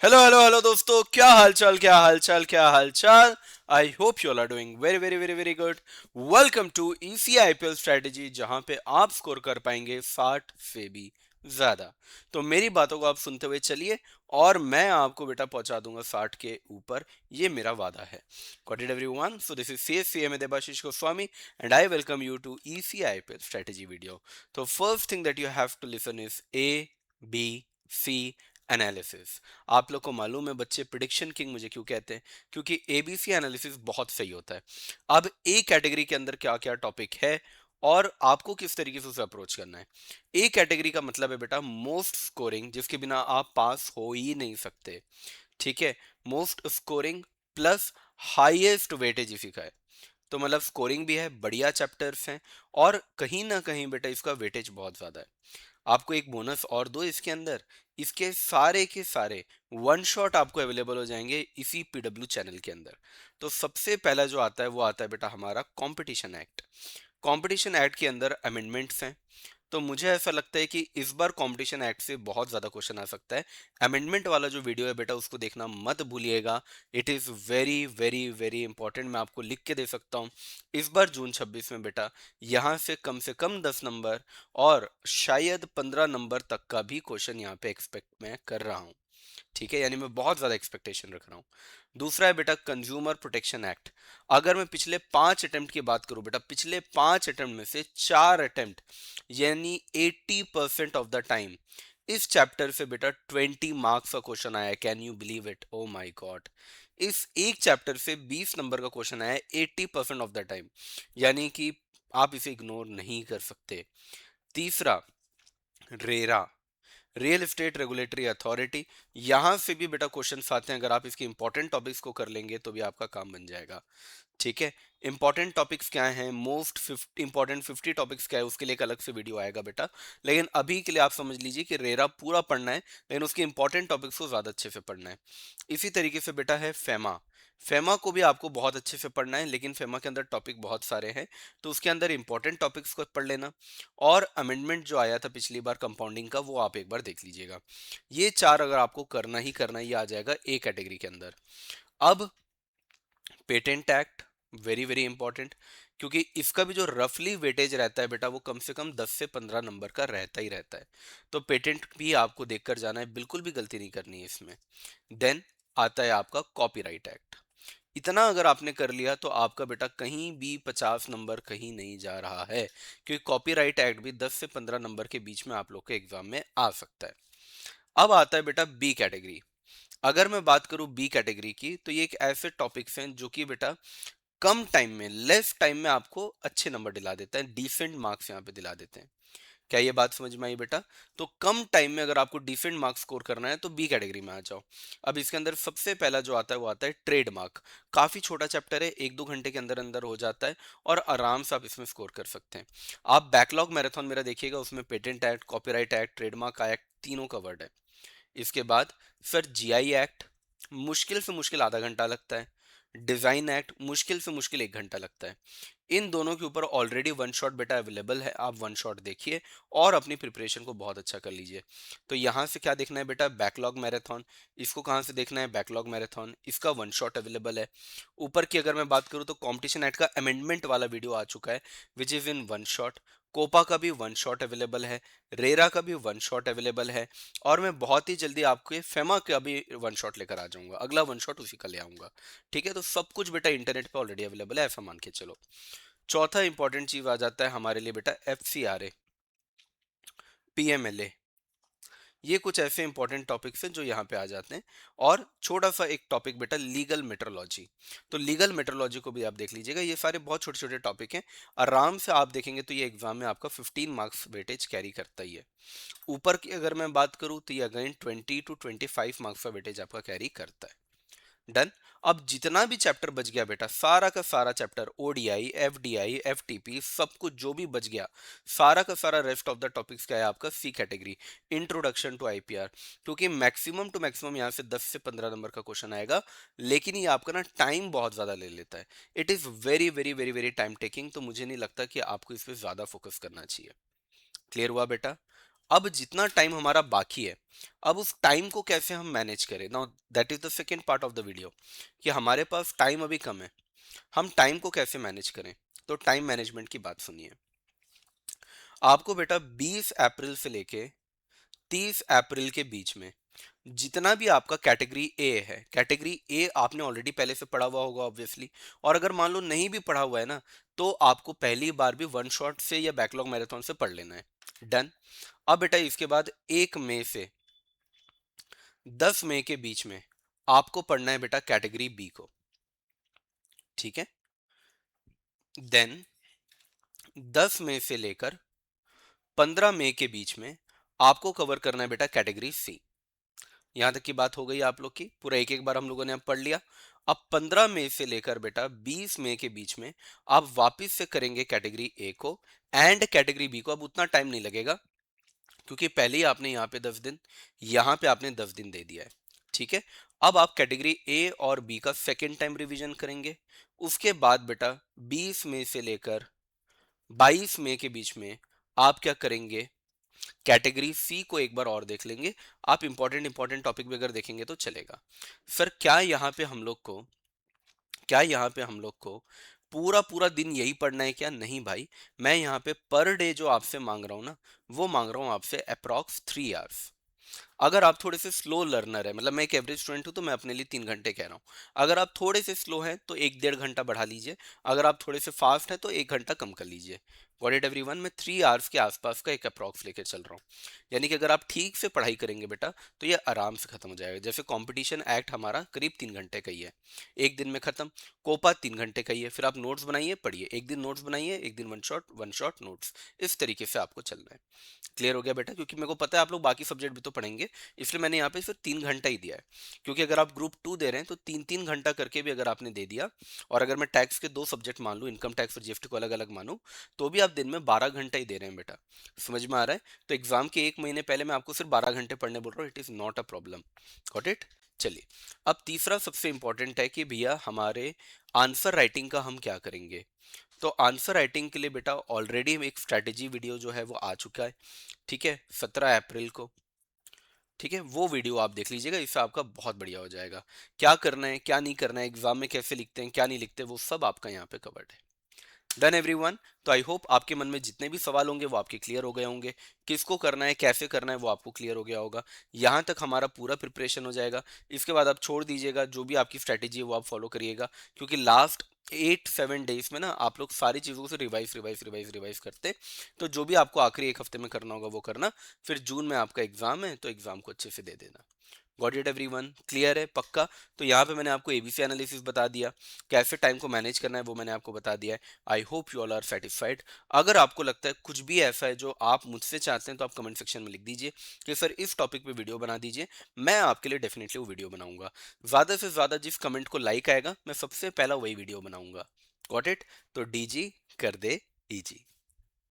Hello hello hello दोस्तों, क्या हालचाल क्या हालचाल क्या हालचाल। I hope you all are doing very very very very good. Welcome to EC IPL strategy, जहां पे आप स्कोर कर पाएंगे 60 से भी ज्यादा। तो मेरी बातों को आप सुनते हुए चलिए और मैं आपको बेटा पहुंचा दूंगा 60 के ऊपर। ये मेरा वादा है। Got it everyone, so this is C Debashish Goswami and I welcome you to EC IPL strategy video. तो first thing that you have to listen is B C analysis. आप लोग को मालूम है बच्चे, प्रिडिक्शन किंग मुझे क्यों कहते हैं? क्योंकि एबीसी एनालिसिस बहुत सही होता है। अब ए कैटेगरी के अंदर क्या क्या टॉपिक है और आपको किस तरीके से उसे अप्रोच करना है। ए कैटेगरी का मतलब है बेटा मोस्ट स्कोरिंग, जिसके बिना आप पास हो ही नहीं सकते। ठीक है, most scoring plus highest weightage इसी का है। तो मतलब स्कोरिंग भी है, बढ़िया चैप्टर्स हैं और कहीं ना कहीं बेटा इसका वेटेज बहुत ज्यादा है। आपको एक बोनस और दो इसके अंदर, इसके सारे के सारे वन शॉट आपको अवेलेबल हो जाएंगे इसी पीडब्ल्यू चैनल के अंदर। तो सबसे पहला जो आता है वो आता है बेटा हमारा कंपटीशन एक्ट। कंपटीशन एक्ट के अंदर अमेंडमेंट्स हैं। तो मुझे ऐसा लगता है कि इस बार कंपटीशन एक्ट से बहुत ज़्यादा क्वेश्चन आ सकता है। अमेंडमेंट वाला जो वीडियो है बेटा उसको देखना मत भूलिएगा। It is very very very important. मैं आपको लिख के दे सकता हूँ इस बार जून 26 में बेटा यहाँ से कम 10 नंबर और शायद 15 नंबर तक का भी क्वेश्चन यहाँ पे एक्सपेक्ट मैं कर रहा हूँ। ठीक है, यानी मैं बहुत ज्यादा एक्सपेक्टेशन रख रहा हूँ। दूसरा है बेटा कंज्यूमर प्रोटेक्शन एक्ट। अगर मैं पिछले 5 अटेम्प्ट की बात करूं बेटा, पिछले 5 अटेम्प्ट में से 4 अटेम्प्ट यानी 80% ऑफ द टाइम इस चैप्टर से बेटा 20 मार्क्स का क्वेश्चन आया है। Can you believe it? Oh my god. इस एक चैप्टर से 20 नंबर का क्वेश्चन आया है 80% ऑफ द टाइम, यानी कि आप इसे इग्नोर नहीं कर सकते। तीसरा, RERA, real estate regulatory authority. यहां से भी बेटा क्वेश्चंस आते हैं। अगर आप इसके इंपॉर्टेंट टॉपिक्स को कर लेंगे तो भी आपका काम बन जाएगा। ठीक है, इंपॉर्टेंट टॉपिक्स क्या हैं, मोस्ट इंपॉर्टेंट 50 टॉपिक्स क्या है, उसके लिए एक अलग से वीडियो आएगा बेटा। लेकिन अभी के लिए आप समझ लीजिए कि रेरा पूरा पढ़ना है, लेकिन उसके इंपॉर्टेंट टॉपिक्स को ज्यादा अच्छे से पढ़ना है। इसी तरीके से बेटा है फेमा। फेमा को भी आपको बहुत अच्छे से पढ़ना है, लेकिन फेमा के अंदर टॉपिक बहुत सारे हैं, तो उसके अंदर इंपॉर्टेंट टॉपिक्स को पढ़ लेना। और अमेंडमेंट जो आया था पिछली बार कंपाउंडिंग का, वो आप एक बार देख लीजिएगा। ये चार अगर आपको करना ही करना, ये आ जाएगा ए कैटेगरी के अंदर। अब patent act, very very important, क्योंकि इसका भी जो रफली वेटेज रहता है बेटा वो कम से कम 10 से 15 नंबर का रहता ही रहता है। तो पेटेंट भी आपको देखकर जाना है, बिल्कुल भी गलती नहीं करनी है इसमें। देन आता है आपका कॉपीराइट एक्ट। इतना अगर आपने कर लिया तो आपका बेटा कहीं भी 50 नंबर कहीं नहीं जा रहा है, क्योंकि कॉपीराइट एक्ट भी 10 से 15 नंबर के बीच में आप लोग के एग्जाम में आ सकता है। अब आता है बेटा बी कैटेगरी। अगर मैं बात करूं बी कैटेगरी की, तो ये एक ऐसे टॉपिक्स हैं जो कि बेटा कम टाइम में, लेस टाइम में आपको अच्छे नंबर दिला देता है, डिसेंट मार्क्स यहाँ पे दिला देते हैं। क्या ये बात समझ में आई बेटा? तो कम टाइम में अगर आपको डिसेंट मार्क्स स्कोर करना है तो बी कैटेगरी में आ जाओ। अब इसके अंदर सबसे पहला जो आता है वो आता है ट्रेडमार्क। काफी छोटा चैप्टर है, 1-2 घंटे के अंदर अंदर हो जाता है और आराम से आप इसमें स्कोर कर सकते हैं। आप बैकलॉग मैराथन मेरा देखिएगा, उसमें patent act, copyright act, trademark act तीनों कवर्ड है। इसके बाद सर जीआई एक्ट, मुश्किल से मुश्किल आधा घंटा लगता है। डिजाइन एक्ट मुश्किल से मुश्किल 1 घंटा लगता है। इन दोनों के ऊपर ऑलरेडी वन शॉट बेटा अवेलेबल है, आप वन शॉट देखिए और अपनी प्रिपरेशन को बहुत अच्छा कर लीजिए। तो यहाँ से क्या देखना है बेटा, बैकलॉग मैराथन। इसको कहाँ से देखना है? बैकलॉग मैराथन, इसका वन शॉट अवेलेबल है। ऊपर की अगर मैं बात करूँ तो कॉम्पिटिशन एक्ट का अमेंडमेंट वाला वीडियो आ चुका है, which is in one shot. COPA का भी वन शॉट अवेलेबल है, रेरा का भी वन शॉट अवेलेबल है, और मैं बहुत ही जल्दी आपके फेमा का भी वन शॉट लेकर आ जाऊंगा, अगला वन शॉट उसी का ले आऊंगा। ठीक है, तो सब कुछ बेटा इंटरनेट पे ऑलरेडी अवेलेबल है, ऐसा मान के चलो। चौथा इंपॉर्टेंट चीज आ जाता है हमारे लिए बेटा F C R A, P M L A. ये कुछ ऐसे इंपॉर्टेंट टॉपिक्स हैं जो यहाँ पे आ जाते हैं। और छोटा सा एक टॉपिक बेटा लीगल मेट्रोलॉजी। तो लीगल मेट्रोलॉजी को भी आप देख लीजिएगा, ये सारे बहुत छोटे छोटे टॉपिक हैं। आराम से आप देखेंगे तो ये एग्जाम में आपका 15 मार्क्स वेटेज कैरी करता ही है। ऊपर की अगर मैं बात करूँ तो ये अगेन 20 to 25 मार्क्स का वेटेज आपका कैरी करता है। डन। अब जितना भी चैप्टर बच गया बेटा, सारा का सारा चैप्टर, ओडीआई, एफडीआई, एफटीपी, सब कुछ जो भी बच गया, सारा का सारा रेस्ट ऑफ द टॉपिक्स क्या है आपका? सी कैटेगरी, इंट्रोडक्शन टू आईपीआर। क्योंकि मैक्सिमम टू मैक्सिमम यहाँ से 10 से 15 नंबर का क्वेश्चन आएगा, लेकिन ये आपका ना टाइम बहुत ज्यादा ले लेता है। It is very very very very time taking, तो मुझे नहीं लगता कि आपको इस पर ज्यादा फोकस करना चाहिए। क्लियर हुआ बेटा? अब जितना टाइम हमारा बाकी है, अब उस टाइम को कैसे हम मैनेज करें, now that is the second part of the video, कि हमारे पास टाइम अभी कम है, हम टाइम को कैसे मैनेज करें। तो टाइम मैनेजमेंट की बात सुनिए। आपको बेटा 20 अप्रैल से लेके 30 अप्रैल के बीच में जितना भी आपका कैटेगरी ए है, कैटेगरी ए आपने ऑलरेडी पहले से पढ़ा हुआ होगा ऑब्वियसली, और अगर मान लो नहीं भी पढ़ा हुआ है ना, तो आपको पहली बार भी वन शॉट से या बैकलॉग मैराथन से पढ़ लेना है। डन। अब बेटा इसके बाद 1 मई से 10 मई के बीच में आपको पढ़ना है बेटा कैटेगरी बी को। ठीक है। देन 10 मई से लेकर 15 मई के बीच में आपको कवर करना है बेटा कैटेगरी सी। यहां तक की बात हो गई आप लोग की, पूरा एक एक बार हम लोगों ने अब पढ़ लिया। अब 15 मई से लेकर बेटा 20 मई के बीच में आप वापस से करेंगे कैटेगरी ए को एंड कैटेगरी बी को। अब उतना टाइम नहीं लगेगा, क्योंकि पहले ही आपने यहाँ पे 10 दिन, यहाँ पे आपने 10 दिन दे दिया है। ठीक है। अब आप कैटेगरी ए और बी का सेकेंड टाइम रिवीजन करेंगे। उसके बाद बेटा 20 मई से लेकर 22 मई के बीच में आप क्या करेंगे, कैटेगरी सी को एक बार और देख लेंगे। आप इंपॉर्टेंट इंपॉर्टेंट टॉपिक भी अगर देखेंगे तो चलेगा। सर क्या यहाँ पे हम लोग को पूरा पूरा दिन यही पढ़ना है क्या? नहीं भाई, मैं यहाँ पे पर डे जो आपसे मांग रहा हूँ ना, वो मांग रहा हूँ आपसे अप्रॉक्स 3 आवर्स। अगर आप थोड़े से स्लो लर्नर है, मतलब मैं एक एवरेज स्टूडेंट हूँ तो मैं अपने लिए 3 घंटे कह रहा हूँ। अगर आप थोड़े से स्लो हैं तो 1 डेढ़ घंटा बढ़ा लीजिए। अगर आप थोड़े से फास्ट हैं तो 1 घंटा कम कर लीजिए। Got it everyone? मैं 3 आवर्स के आसपास का एक अप्रॉक्स लेकर चल रहा हूँ। यानी कि अगर आप ठीक से पढ़ाई करेंगे बेटा तो ये आराम से खत्म हो जाएगा। जैसे कंपटीशन एक्ट हमारा करीब 3 घंटे का ही है, एक दिन में खत्म। कोपा 3 घंटे का ही है। फिर आप नोट्स बनाइए, पढ़िए, एक दिन नोट्स बनाइए, एक दिन वन शॉट नोट्स। इस तरीके से आपको चलना है। क्लियर हो गया बेटा? क्योंकि मेरे को पता है आप लोग बाकी सब्जेक्ट भी तो पढ़ेंगे, इसलिए मैंने यहाँ पे सिर्फ 3 घंटा ही दिया है। क्योंकि अगर आप ग्रुप 2 दे रहे हैं तो 3 3 घंटा करके भी अगर आपने दे दिया, और अगर मैं टैक्स के 2 सब्जेक्ट मान लूँ, इनकम टैक्स और जीएसटी को अलग अलग मानूं, तो भी आप दिन में 12 घंटा ही दे रहे हैं बेटा। समझ में आ रहा है? तो एग्जाम के 1 महीने पहले मैं आपको सिर्फ 12 घंटे पढ़ने बोल रहा हूँ। It is not a problem. Got it? चलिए, अब तीसरा सबसे इंपॉर्टेंट है कि भैया हमारे आंसर राइटिंग का हम क्या करेंगे। तो आंसर राइटिंग के लिए बेटा ऑलरेडी एक स्ट्रैटेजी वीडियो जो है वो आ चुका है। ठीक है, 17 अप्रैल को। ठीक है, वो वीडियो आप देख लीजिएगा, इससे आपका बहुत बढ़िया हो जाएगा। क्या करना है क्या नहीं करना है, एग्जाम में कैसे लिखते हैं क्या नहीं लिखते, वो सब आपका यहाँ पे कवर्ड है। Done everyone? तो आई होप आपके मन में जितने भी सवाल होंगे वो आपके क्लियर हो गए होंगे। किसको करना है कैसे करना है वो आपको क्लियर हो गया होगा। यहाँ तक हमारा पूरा प्रिपरेशन हो जाएगा। इसके बाद आप छोड़ दीजिएगा, जो भी आपकी स्ट्रैटेजी है वो आप फॉलो करिएगा। क्योंकि लास्ट 8 7 डेज में ना आप लोग सारी चीज़ों से रिवाइज करते। तो जो भी आपको आखिरी एक हफ्ते में करना होगा वो करना। फिर जून में आपका एग्जाम है तो एग्जाम को अच्छे से दे देना। Got it everyone? क्लियर है पक्का? तो यहाँ पे मैंने आपको एबीसी एनालिसिस बता दिया, कैसे टाइम को मैनेज करना है वो मैंने आपको बता दिया है। I hope you all are satisfied. अगर आपको लगता है कुछ भी ऐसा है जो आप मुझसे चाहते हैं तो आप कमेंट सेक्शन में लिख दीजिए कि सर इस टॉपिक पे वीडियो बना दीजिए। मैं आपके लिए डेफिनेटली वो वीडियो बनाऊंगा। ज़्यादा से ज़्यादा जिस कमेंट को लाइक आएगा मैं सबसे पहला वही वीडियो बनाऊंगा। Got it? तो डीजी कर दे इजी।